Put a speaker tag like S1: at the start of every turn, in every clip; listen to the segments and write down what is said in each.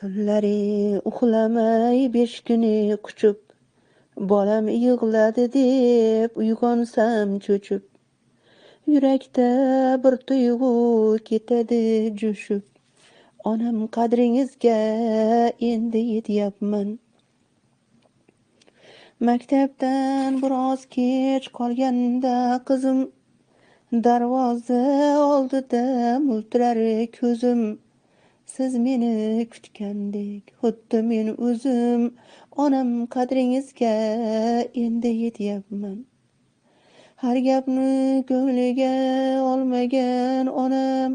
S1: Tunlari uxlamay 5 kuni quchib, bolam yig'ladi deb uyg'onsam cho'chib, yurakda bir tuyg'u ketadi jo'shib. Onam qadringizga endi yetyapman. Maktabdan biroz kech qolganda qizim darvoza oldida multirar ko'zim. Siz meni kutgandek, xuddi men o'zim, onam qadringizga endi yetyapman. Har gapni ko'ngliga olmagan onam,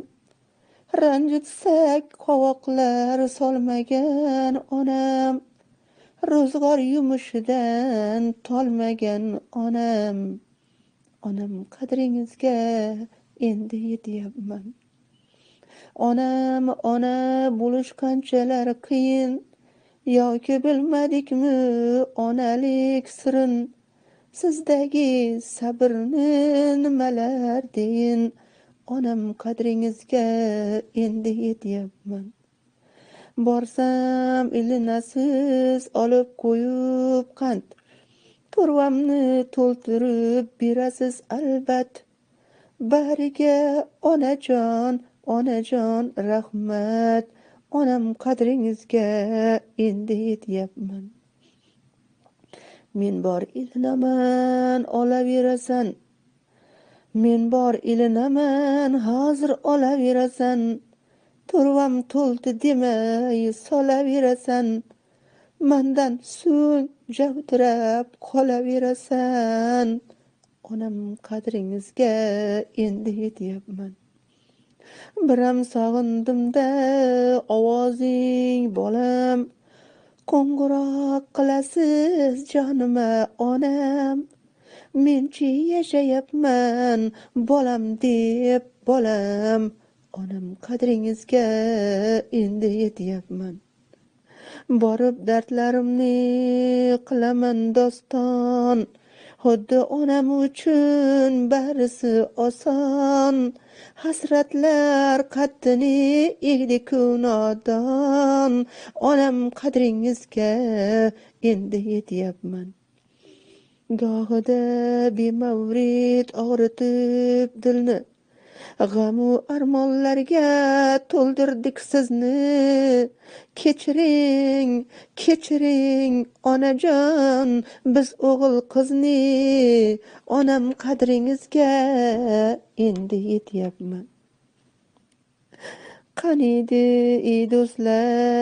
S1: ranjitsak qovoqlar solmagan onam, ro'zg'or yumushidan tolmagan onam. Onam qadringizga endi yetyapman. Onam, ona bo'lish qanchalar qiyin, yoki bilmadikmi onalik sirin. Sizdagi sabrni nimalar deyin, onam qadringizga endi yetyapman. Borsam ilinasiz olib qo'yib qand, to'rvamni to'ldirib berasiz albat. Bariga onajon, onajon rahmat, onam qadringizga endi yetyapman. Men bor ilinaman, olaverasan. Men bor ilinaman, hozir olaverasan. To'rvam to'ldi demay solaverasan. Mandan so'ng javdirab qolaverasan. Onam qadringizga endi yetyapman. Biram sog'indim-da ovozing bolam. Qo'ng'iroq qilasiz jonima onam. Menchi yashayapman bolam deb bolam. Onam qadringizga endi yetyapman. Borib dardlarimni qilaman doston. Xuddi onam uchun barisi oson. Hasratlar qaddini egdi-ku nodon. Onam qadringizga endi yetyapman. Gohida bemavrid og'ritib dilni, g'amu armonlarga to'ldirdik sizni. Kechiring, kechiring onajon, biz o'g'il qizni. Onam qadringizga endi yetyapman. Qaniydi ey do'stlar